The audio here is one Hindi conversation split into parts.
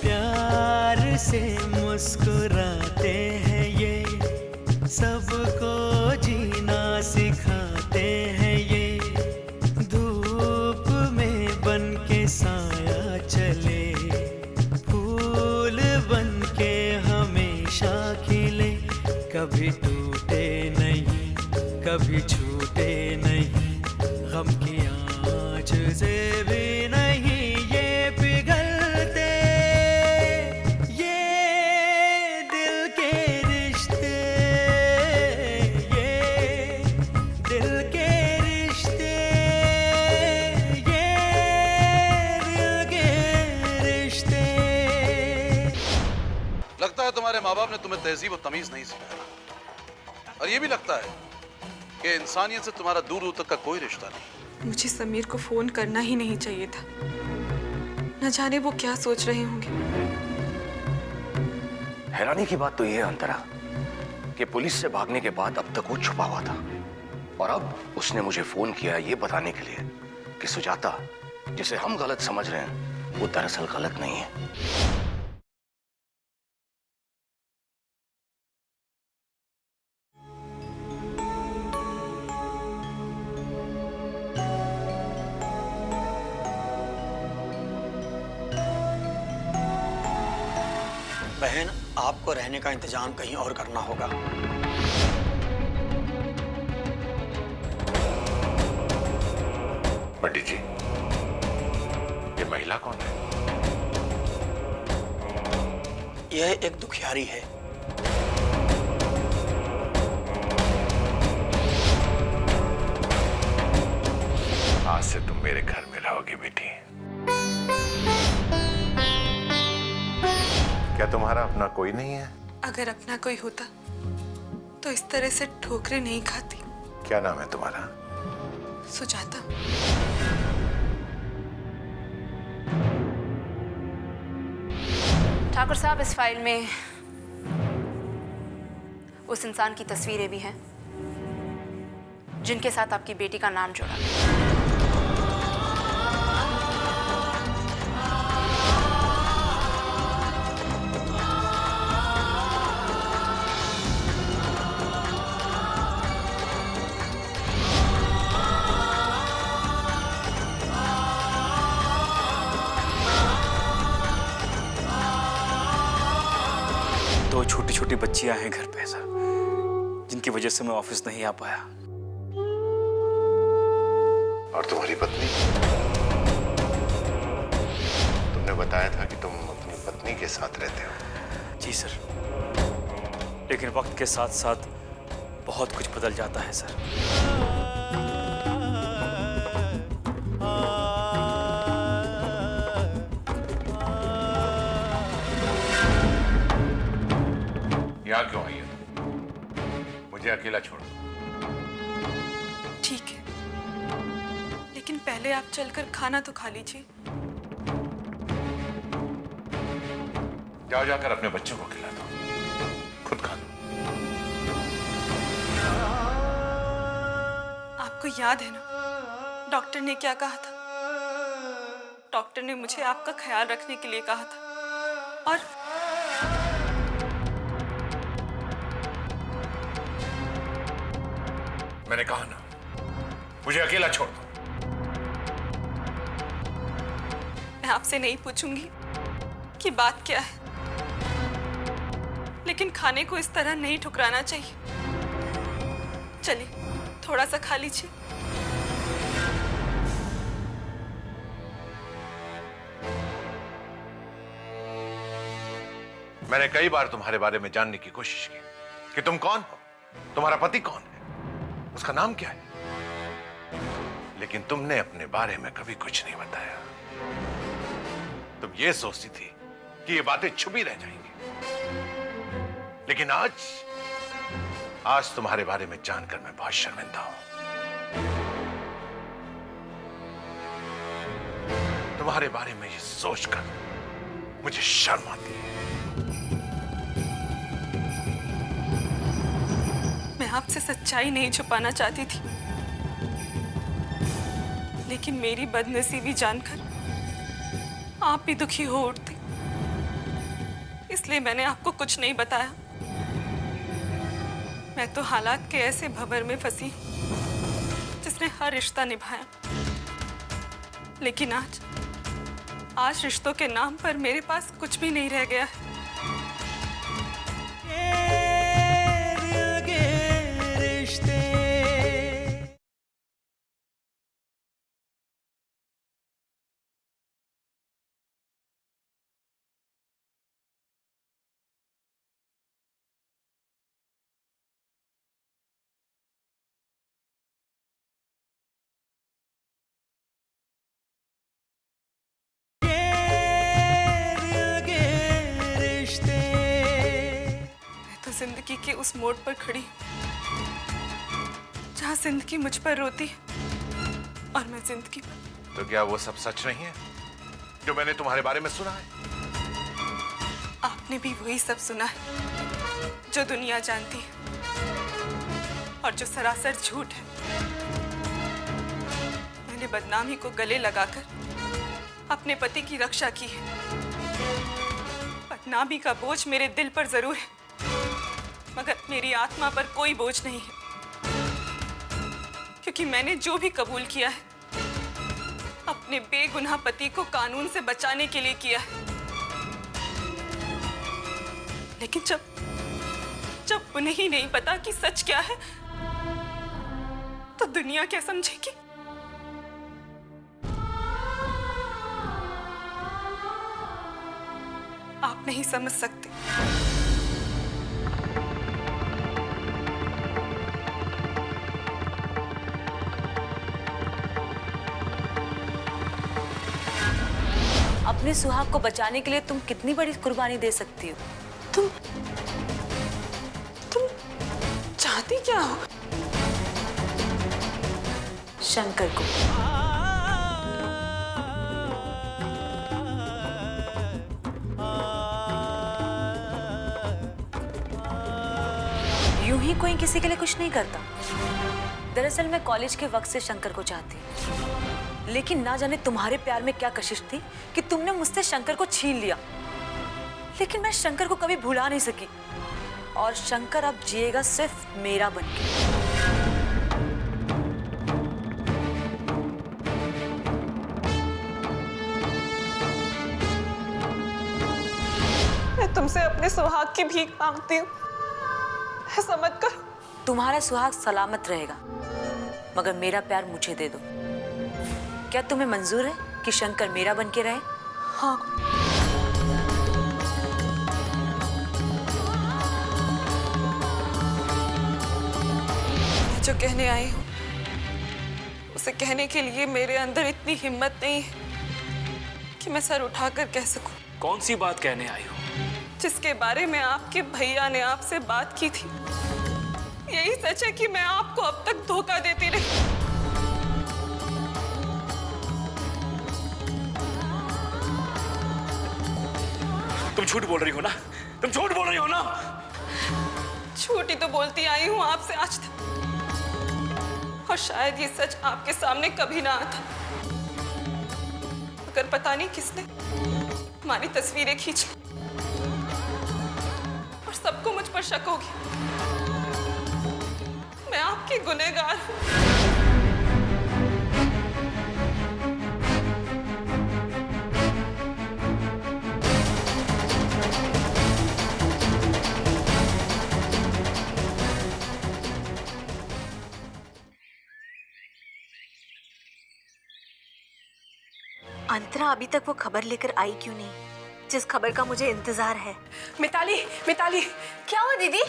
प्यार से मुस्कुराते हैं ये, सबको जीना सिखाते हैं ये। धूप में बन के साया चले, फूल बन के हमेशा खिले। कभी टूटे नहीं, कभी छूटे नहीं, गम की आँच से भी नहीं ये पिघलते। ये दिल के रिश्ते, ये दिल के रिश्ते, ये दिल के रिश्ते। लगता है तुम्हारे माँ बाप ने तुम्हें तहजीब और तमीज नहीं सिखाया, और ये भी लगता है कि इंसानियत से तुम्हारा दूर दूर तक का कोई रिश्ता नहीं। मुझे समीर को फोन करना ही नहीं चाहिए था। न जाने वो क्या सोच रहे होंगे। हैरानी की बात तो यह है अंतरा कि पुलिस से भागने के बाद अब तक वो छुपा हुआ था, और अब उसने मुझे फोन किया ये बताने के लिए कि सुजाता जिसे हम गलत समझ रहे हैं वो दरअसल गलत नहीं है। बहन, आपको रहने का इंतजाम कहीं और करना होगा। पंडित जी, ये महिला कौन है? यह एक दुखियारी है। आज से तुम मेरे घर में रहोगी बेटी। क्या तुम्हारा अपना कोई नहीं है? अगर अपना कोई होता तो इस तरह से ठोकरें नहीं खाती। क्या नाम है तुम्हारा? सुजाता। ठाकुर साहब, इस फाइल में उस इंसान की तस्वीरें भी हैं जिनके साथ आपकी बेटी का नाम जुड़ा है। दो छोटी छोटी बच्चियां हैं घर पे सर, जिनकी वजह से मैं ऑफिस नहीं आ पाया। और तुम्हारी पत्नी? तुमने बताया था कि तुम अपनी पत्नी के साथ रहते हो। जी सर, लेकिन वक्त के साथ साथ बहुत कुछ बदल जाता है सर। यहाँ क्यों आई है? मुझे अकेला छोड़ो। ठीक है, लेकिन पहले आप चलकर खाना तो खा लीजिए। जाओ, जाकर अपने बच्चों को खिला दो, खुद खा लो। आपको याद है ना, डॉक्टर ने क्या कहा था? डॉक्टर ने मुझे आपका ख्याल रखने के लिए कहा था, और मैंने कहा ना, मुझे अकेला छोड़ दो। मैं आपसे नहीं पूछूंगी कि बात क्या है, लेकिन खाने को इस तरह नहीं ठुकराना चाहिए। चलिए, थोड़ा सा खा लीजिए। मैंने कई बार तुम्हारे बारे में जानने की कोशिश की कि तुम कौन हो, तुम्हारा पति कौन है, उसका नाम क्या है, लेकिन तुमने अपने बारे में कभी कुछ नहीं बताया। तुम ये सोचती थी कि ये बातें छुपी रह जाएंगी, लेकिन आज तुम्हारे बारे में जानकर मैं बहुत शर्मिंदा हूं। तुम्हारे बारे में ये सोचकर मुझे शर्म आती है। मैं आपसे सच्चाई नहीं छुपाना चाहती थी, लेकिन मेरी बदनसीबी जानकर आप भी दुखी हो उठते, इसलिए मैंने आपको कुछ नहीं बताया। मैं तो हालात के ऐसे भंवर में फंसी जिसने हर रिश्ता निभाया, लेकिन आज रिश्तों के नाम पर मेरे पास कुछ भी नहीं रह गया है। ये दिल के रिश्ते जिंदगी के उस मोड़ पर खड़ी जहां जिंदगी मुझ पर रोती है और मैं जिंदगी पर। तो क्या वो सब सच नहीं है जो मैंने तुम्हारे बारे में सुना है? आपने भी वही सब सुना है जो दुनिया जानती है और जो सरासर झूठ है। मैंने बदनामी को गले लगाकर अपने पति की रक्षा की है। बदनामी का बोझ मेरे दिल पर जरूर है, मगर मेरी आत्मा पर कोई बोझ नहीं है, क्योंकि मैंने जो भी कबूल किया है अपने बेगुनाह पति को कानून से बचाने के लिए किया है। लेकिन जब उन्हें ही नहीं पता कि सच क्या है, तो दुनिया क्या समझेगी? आप नहीं समझ सकते। अपने सुहाग को बचाने के लिए तुम कितनी बड़ी कुर्बानी दे सकती हो? तुम चाहती क्या हो? शंकर को। यूं ही कोई किसी के लिए कुछ नहीं करता। दरअसल मैं कॉलेज के वक्त से शंकर को चाहती हूँ, लेकिन ना जाने तुम्हारे प्यार में क्या कशिश थी कि तुमने मुझसे शंकर को छीन लिया। लेकिन मैं शंकर को कभी भुला नहीं सकी, और शंकर अब जिएगा सिर्फ मेरा बनके। मैं तुमसे अपने सुहाग की भीख मांगती हूँ, ऐसा मत करो। तुम्हारा सुहाग सलामत रहेगा, मगर मेरा प्यार मुझे दे दो। क्या तुम्हें मंजूर है कि शंकर मेरा बन के रहे? हाँ। मैं जो कहने आई हूँ उसे कहने के लिए मेरे अंदर इतनी हिम्मत नहीं है कि मैं सर उठाकर कह सकूं। कौन सी बात कहने आई हो? जिसके बारे में आपके भैया ने आपसे बात की थी। यही सच है कि मैं आपको अब तक धोखा देती रही। तुम झूठ बोल रही हो ना? तुम झूठ बोल रही हो ना? झूठ ही तो बोलती आई हूँ आपसे आज तक, और शायद ये सच आपके सामने कभी ना आता। मगर पता नहीं किसने हमारी तस्वीरें खींच ली और सबको मुझ पर शक हो गया। मैं आपकी गुनहगार हूँ। अंतरा अभी तक वो खबर लेकर आई क्यों नहीं, जिस खबर का मुझे इंतजार है? मिताली, मिताली, क्या हुआ दीदी?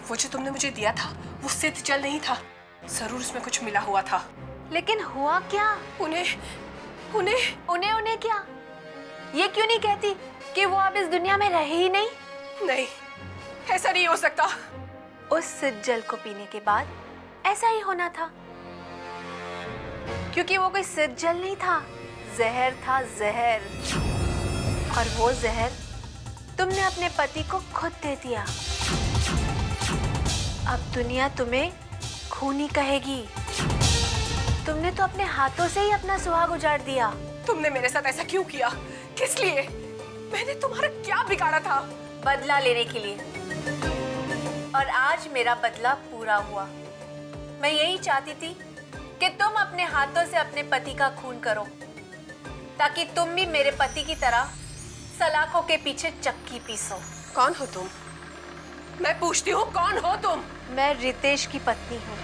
वो जो तुमने मुझे दिया था वो सिद्ध जल नहीं था, जरूर उसमें कुछ मिला हुआ था। लेकिन हुआ क्या? उन्हें क्या? ये क्यों नहीं कहती कि वो अब इस दुनिया में रहे ही नहीं? नहीं, ऐसा नहीं हो सकता। उस सिद्ध जल को पीने के बाद ऐसा ही होना था, क्योंकि वो कोई सिद्ध जल नहीं था, जहर था, जहर। और वो जहर तुमने अपने पति को खुद दे दिया। अब दुनिया तुम्हें खूनी कहेगी। तुमने तो अपने हाथों से ही अपना सुहाग उजाड़ दिया। तुमने मेरे साथ ऐसा क्यों किया? किस लिए? मैंने तुम्हारा क्या बिगाड़ा था? बदला लेने के लिए। और आज मेरा बदला पूरा हुआ। मैं यही चाहती थी कि तुम अपने हाथों से अपने पति का खून करो, ताकि तुम भी मेरे पति की तरह सलाखों के पीछे चक्की पीसो। कौन हो तुम? मैं पूछती हूँ, कौन हो तुम? मैं रितेश की पत्नी हूँ।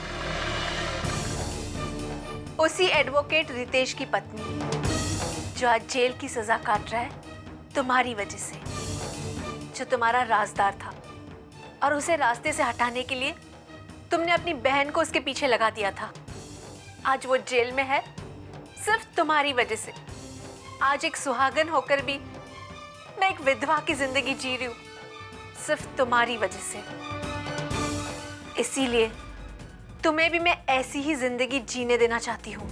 उसी एडवोकेट रितेश की पत्नी जो आज जेल की सजा काट रहा है तुम्हारी वजह से, जो तुम्हारा राजदार था और उसे रास्ते से हटाने के लिए तुमने अपनी बहन को उसके पीछे लगा दिया था। आज वो जेल में है सिर्फ तुम्हारी वजह से। आज एक सुहागन होकर भी मैं एक विधवा की जिंदगी जी रही हूँ सिर्फ तुम्हारी वजह से। इसीलिए तुम्हें भी मैं ऐसी ही जिंदगी जीने देना चाहती हूँ।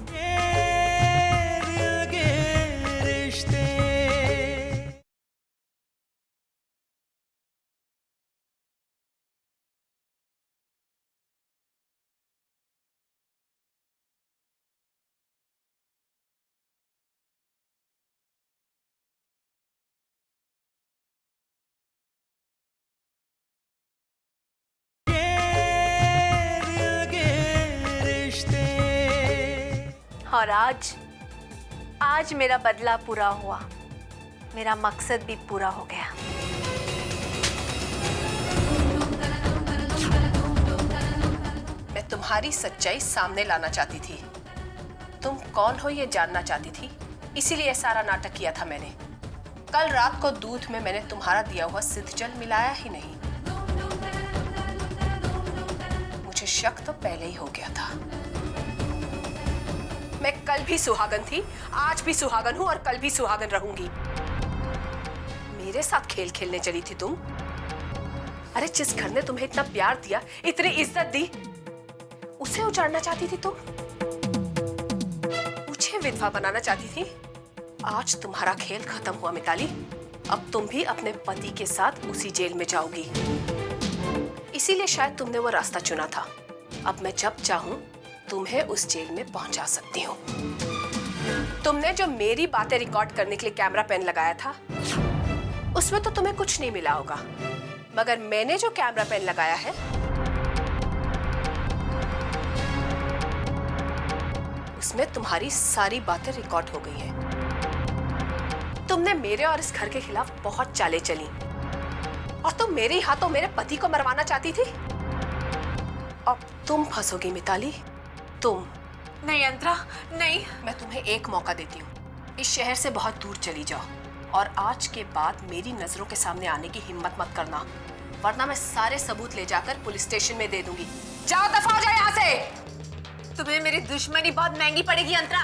और आज मेरा बदला पूरा हुआ। मेरा मकसद भी पूरा हो गया। मैं तुम्हारी सच्चाई सामने लाना चाहती थी। तुम कौन हो ये जानना चाहती थी, इसीलिए सारा नाटक किया था मैंने। कल रात को दूध में मैंने तुम्हारा दिया हुआ सिद्ध जल मिलाया ही नहीं। मुझे शक तो पहले ही हो गया था। मैं कल भी सुहागन थी, आज भी सुहागन हूं और कल भी सुहागन रहूंगी। मेरे साथ खेल खेलने चली थी तुम। अरे जिस घर ने तुम्हें इतना प्यार दिया, इतनी इज्जत दी, उसे उजाड़ना चाहती थी तुम। मुझे विधवा बनाना चाहती थी। आज तुम्हारा खेल खत्म हुआ मिताली। अब तुम भी अपने पति के साथ उसी जेल में जाओगी। इसीलिए शायद तुमने वो रास्ता चुना था। अब मैं जब चाहूं तुम्हें उस जेल में पहुंचा सकती हूँ। तुमने जो मेरी बातें रिकॉर्ड करने के लिए कैमरा पेन लगाया था, उसमें तो तुम्हें कुछ नहीं मिला होगा, मगर मैंने जो कैमरा पेन लगाया है, उसमें तुम्हारी सारी बातें रिकॉर्ड हो गई हैं। तुमने मेरे और इस घर के खिलाफ बहुत चालें चली और तुम मेरे हाथों मेरे पति को मरवाना चाहती थी। अब तुम फंसोगी मिताली, तुम। नहीं अंतरा, नहीं। मैं तुम्हें एक मौका देती हूँ। इस शहर से बहुत दूर चली जाओ और आज के बाद मेरी नजरों के सामने आने की हिम्मत मत करना, वरना मैं सारे सबूत ले जाकर पुलिस स्टेशन में दे दूंगी। जाओ, दफा हो जाओ यहाँ से। तुम्हें मेरी दुश्मनी बहुत महंगी पड़ेगी अंतरा।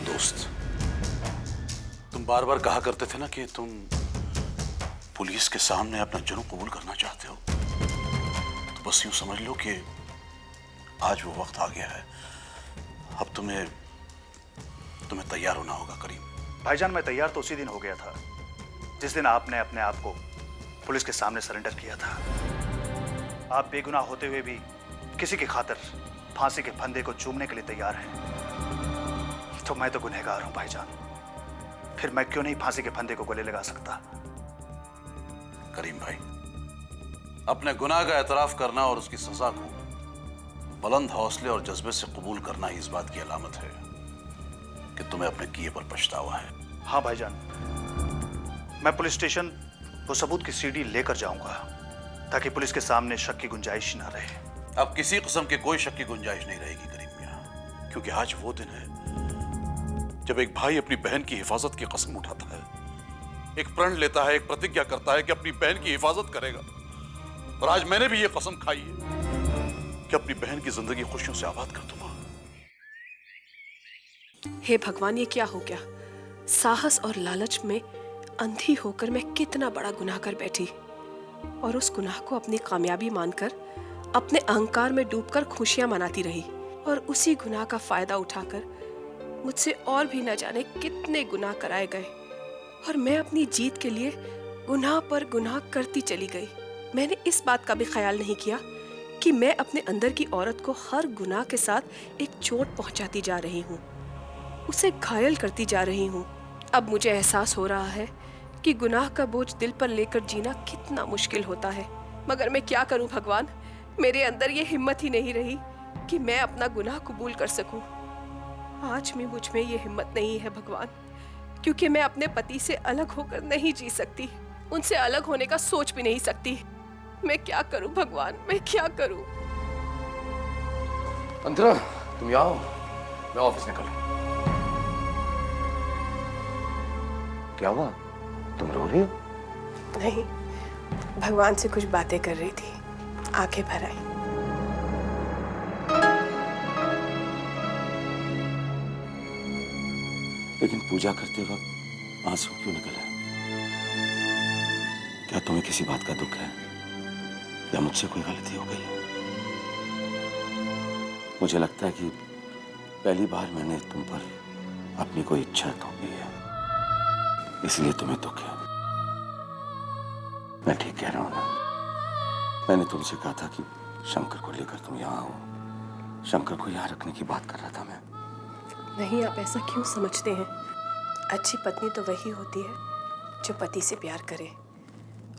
दोस्त, तुम बार बार कहा करते थे ना कि तुम पुलिस के सामने अपना जुर्म कबूल करना चाहते हो, तो बस यूं समझ लो कि आज वो वक्त आ गया है। अब तुम्हें तैयार होना होगा करीम। भाईजान, मैं तैयार तो उसी दिन हो गया था जिस दिन आपने अपने आप को पुलिस के सामने सरेंडर किया था। आप बेगुनाह होते हुए भी किसी की खातिर फांसी के फंदे को चूमने के लिए तैयार हैं। तो मैं तो गुनहगार हूं भाईजान, फिर मैं क्यों नहीं फांसी के फंदे को गले लगा सकता? करीम भाई, अपने गुनाह का एतराफ करना और उसकी सजा को बुलंद हौसले और जज्बे से कबूल करना ही इस बात की अलामत है कि तुम्हें अपने किए पर पछतावा है। हाँ भाईजान, मैं पुलिस स्टेशन वो सबूत की सीडी लेकर जाऊंगा ताकि पुलिस के सामने शक की गुंजाइश ना रहे। अब किसी किस्म की कोई शक की गुंजाइश नहीं रहेगी करीम मियां, क्योंकि आज वो दिन है जब एक भाई अपनी बहन की हिफाजत की कसम उठाता है, एक प्रण लेता है, एक प्रतिज्ञा करता है कि अपनी बहन की हिफाजत करेगा। और आज मैंने भी ये कसम खाई है कि अपनी बहन की जिंदगी खुशियों से आबाद कर दूंगा। हे भगवान, ये क्या हो गया? साहस और लालच में अंधी होकर मैं कितना बड़ा गुनाह कर बैठी, और उस गुनाह को अपनी कामयाबी मानकर अपने अहंकार में डूबकर खुशियां मनाती रही, और उसी गुनाह का फायदा उठाकर मुझसे और भी न जाने कितने गुनाह कराए गए और मैं अपनी जीत के लिए गुनाह पर गुनाह करती चली गई। मैंने इस बात का भी ख्याल नहीं किया कि मैं अपने अंदर की औरत को हर गुनाह के साथ एक चोट पहुंचाती जा रही हूँ, उसे घायल करती जा रही हूँ। अब मुझे एहसास हो रहा है कि गुनाह का बोझ दिल पर लेकर जीना कितना मुश्किल होता है। मगर मैं क्या करूं भगवान, मेरे अंदर ये हिम्मत ही नहीं रही कि मैं अपना गुनाह कबूल कर सकूं। आज भी मुझ में ये हिम्मत नहीं है भगवान, क्योंकि मैं अपने पति से अलग होकर नहीं जी सकती, उनसे अलग होने का सोच भी नहीं सकती। मैं क्या करूं भगवान, मैं क्या करूं? अंतरा, तुम यहाँ आओ, मैं ऑफिस निकलूं। क्या हुआ, तुम रो रही हो? नहीं, भगवान से कुछ बातें कर रही थी, आंखें भर आई। लेकिन पूजा करते वक्त आंसू क्यों निकला? क्या तुम्हें किसी बात का दुख है या मुझसे कोई गलती हो गई? मुझे लगता है कि पहली बार मैंने तुम पर अपनी कोई इच्छा थोपी है, इसलिए तुम्हें दुख है। मैं ठीक कह रहा हूं ना? मैंने तुमसे कहा था कि शंकर को लेकर तुम यहाँ आओ। शंकर को यहाँ रखने की बात कर रहा था मैं। नहीं, आप ऐसा क्यों समझते हैं? अच्छी पत्नी तो वही होती है जो पति से प्यार करे,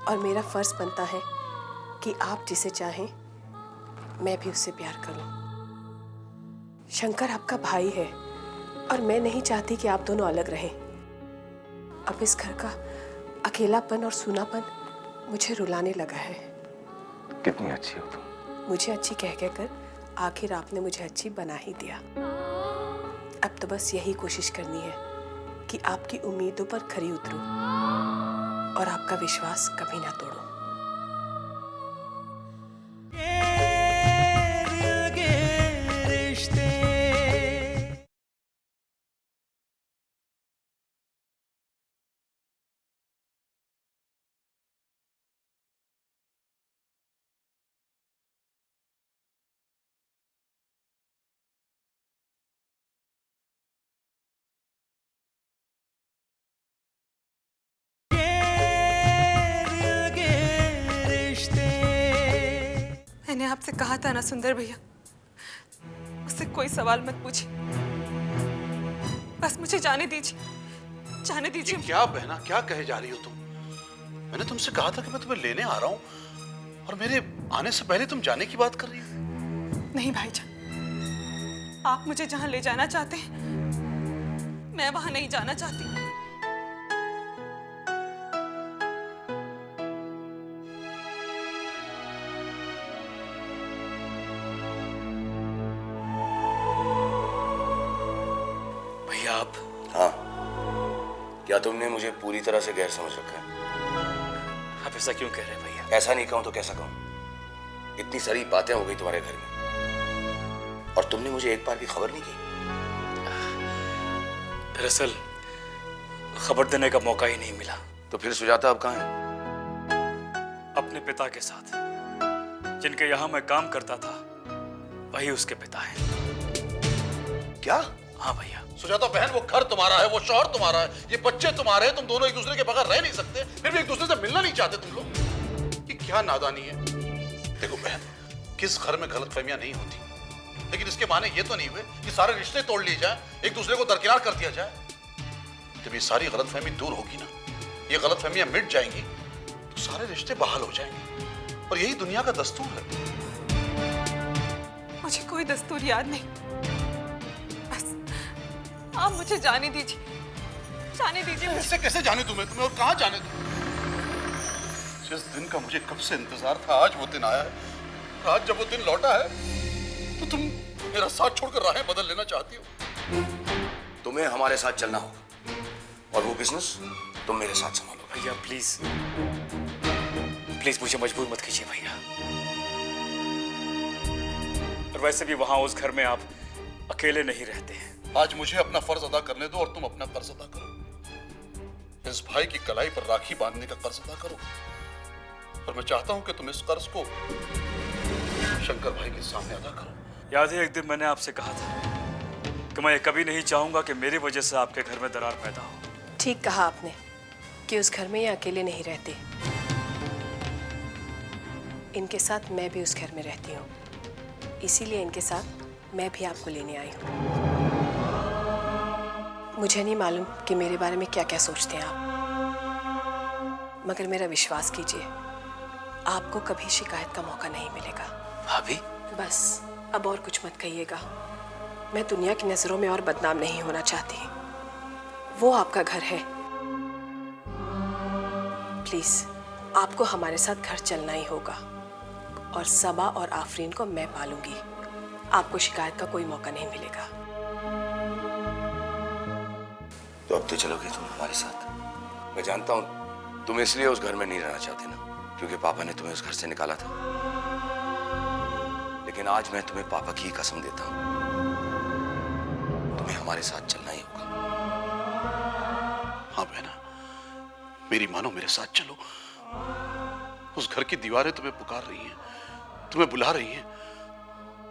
और मेरा फर्ज बनता है कि आप जिसे चाहें मैं भी उससे प्यार करूं। शंकर आपका भाई है और मैं नहीं चाहती कि आप दोनों अलग रहें। अब इस घर का अकेलापन और सूनापन मुझे रुलाने लगा है। कितनी अच्छी हो तुम। मुझे अच्छी कह कर आखिर आपने मुझे अच्छी बना ही दिया। अब तो बस यही कोशिश करनी है कि आपकी उम्मीदों पर खरी उतरूं और आपका विश्वास कभी ना तोड़ूं। मैंने आपसे कहा था ना सुंदर भैया, मुझसे कोई सवाल मत पूछिए, बस मुझे जाने दीजिए, जाने दीजिए। क्या बहना, क्या कहे जा रही हो तुम? मैंने तुमसे कहा था कि मैं तुम्हें लेने आ रहा हूं, और मेरे आने से पहले तुम जाने की बात कर रही हो। नहीं भाईजान, आप मुझे जहां ले जाना चाहते हैं मैं वहां नहीं जाना चाहती। आप? हाँ, क्या तुमने मुझे पूरी तरह से गैर समझ रखा है? आप ऐसा क्यों कह रहे हैं भैया? ऐसा नहीं कहूं तो कैसा कहूं? इतनी सारी बातें हो गई तुम्हारे घर में और तुमने मुझे एक बार भी खबर नहीं की। दरअसल खबर देने का मौका ही नहीं मिला। तो फिर सुजाता अब कहाँ है? अपने पिता के साथ। जिनके यहाँ मैं काम करता था वही उसके पिता हैं। क्या? हाँ भैया। सुजाता बहन, वो घर तुम्हारा है, वो शौहर तुम्हारा है, ये बच्चे तुम्हारे हैं, तुम दोनों एक दूसरे के बगैर रह नहीं सकते, फिर भी एक दूसरे से मिलना नहीं चाहते तुम लोग। ये क्या नादानी है? देखो बहन, किस घर में गलतफहमियां नहीं होती, लेकिन इसके माने ये तो नहीं हुए कि सारे रिश्ते तोड़ लिए जाए, एक दूसरे को दरकिनार कर दिया जाए। जब ये सारी गलतफहमी दूर होगी ना, ये गलतफहमियां मिट जाएंगी, तो सारे रिश्ते बहाल हो जाएंगे, और यही दुनिया का दस्तूर है। मुझे कोई दस्तूर याद नहीं, आप मुझे जाने दीजिए, जाने दीजिए। मुझसे कैसे जाने दूं मैं तुम्हें, और कहां जाने दूं? जिस दिन का मुझे कब से इंतजार था, आज वो दिन आया है। आज जब वो दिन लौटा है तो तुम मेरा साथ छोड़कर राहें बदल लेना चाहती हो। तुम्हें हमारे साथ चलना होगा, और वो बिजनेस तुम मेरे साथ संभालो। भैया प्लीज प्लीज मुझे मजबूर मत कीजिए भैया। और वैसे भी वहां उस घर में आप अकेले नहीं रहते हैं। आज मुझे अपना फर्ज अदा करने दो और तुम अपना कर्ज अदा करो। इस भाई की कलाई पर राखी बांधने का कर्ज अदा करो, और मैं चाहता हूं कि तुम इस कर्ज को शंकर भाई के सामने अदा करो। याद है एक दिन मैंने आपसे कहा था कि मैं कभी नहीं चाहूंगा कि मेरी वजह से आपके घर में दरार पैदा हो। ठीक कहा आपने कि उस घर में ये अकेले नहीं रहते। इनके साथ मैं भी उस घर में रहती हूँ, इसीलिए इनके साथ मैं भी आपको लेने आई हूँ। मुझे नहीं मालूम कि मेरे बारे में क्या क्या सोचते हैं आप, मगर मेरा विश्वास कीजिए, आपको कभी शिकायत का मौका नहीं मिलेगा। भाभी, बस अब और कुछ मत कहिएगा। मैं दुनिया की नजरों में और बदनाम नहीं होना चाहती। वो आपका घर है। प्लीज आपको हमारे साथ घर चलना ही होगा, और सबा और आफरीन को मैं पालूंगी। आपको शिकायत का कोई मौका नहीं मिलेगा। तो अब तो चलोगे तुम हमारे साथ? मैं जानता हूं तुम इसलिए उस घर में नहीं रहना चाहते ना, क्योंकि पापा ने तुम्हें उस घर से निकाला था। लेकिन आज मैं तुम्हें पापा की कसम देता हूं, तुम्हें हमारे साथ चलना ही होगा। हाँ बहना, मेरी मानो, मेरे साथ चलो। उस घर की दीवारें तुम्हें पुकार रही हैं, तुम्हें बुला रही हैं।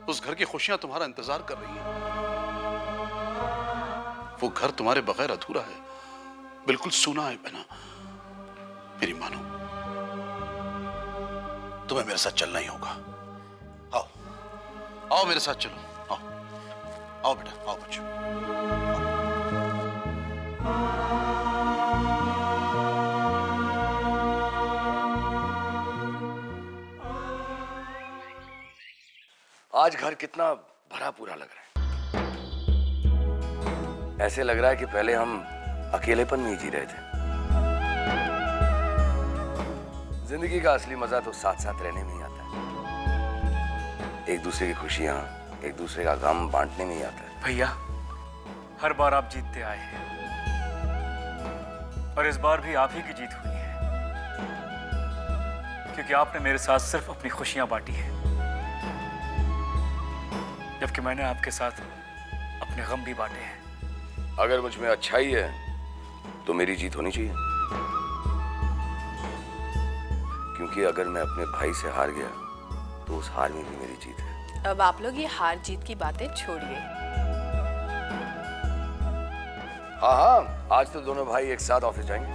उस घर की खुशियां तुम्हारा इंतजार कर रही हैं। वो घर तुम्हारे बगैर अधूरा है, बिल्कुल सूना है बहना। मेरी मानो, तुम्हें मेरे साथ चलना ही होगा। आओ, आओ मेरे साथ चलो। आओ, आओ बेटा, आओ बच्चों। आज घर कितना भरा पूरा लग रहा है। ऐसे लग रहा है कि पहले हम अकेलेपन में ही जी रहे थे। जिंदगी का असली मजा तो साथ साथ रहने में ही आता है। एक दूसरे की खुशियां, एक दूसरे का गम बांटने में ही आता है। भैया, हर बार आप जीतते आए हैं और इस बार भी आप ही की जीत हुई है, क्योंकि आपने मेरे साथ सिर्फ अपनी खुशियां बांटी है, जबकि मैंने आपके साथ अपने गम भी बांटे हैं। अगर मुझ में अच्छाई है तो मेरी जीत होनी चाहिए, क्योंकि अगर मैं अपने भाई से हार गया तो उस हार में भी मेरी जीत है। अब आप लोग ये हार जीत की बातें छोड़िए। हाँ हाँ, आज तो दोनों भाई एक साथ ऑफिस जाएंगे।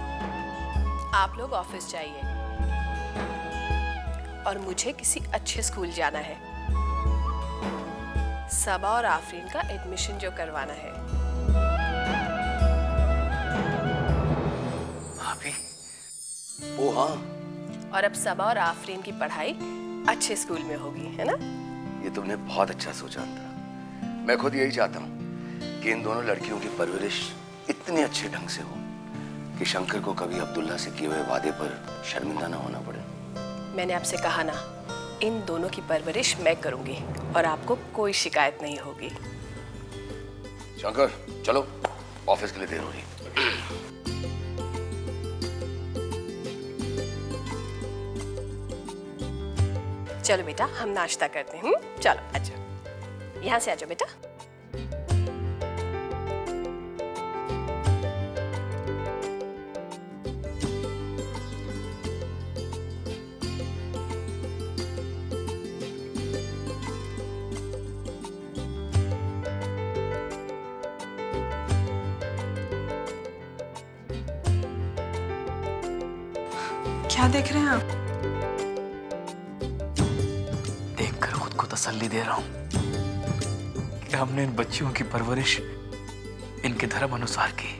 आप लोग ऑफिस जाइए और मुझे किसी अच्छे स्कूल जाना है। सबा और आफरीन का एडमिशन जो करवाना है। भाभी, ओ हाँ, और अब सबा और आफरीन की पढ़ाई अच्छे स्कूल में होगी, है ना? ये तुमने बहुत अच्छा सोचा अंतरा। मैं खुद यही चाहता हूँ कि इन दोनों लड़कियों की परवरिश इतने अच्छे ढंग से हो कि शंकर को कभी अब्दुल्ला से किए हुए वादे पर शर्मिंदा ना होना पड़े। मैंने आपसे कहा ना, इन दोनों की परवरिश मैं करूंगी और आपको कोई शिकायत नहीं होगी। शंकर, चलो, ऑफिस के लिए देर हो रही है। चलो बेटा, हम नाश्ता करते हैं। चलो अच्छा, यहाँ से आ जाओ बेटा। क्या देख रहे हैं आप? देखकर खुद को तसल्ली दे रहा हूं कि हमने इन बच्चियों की परवरिश इनके धर्म अनुसार की।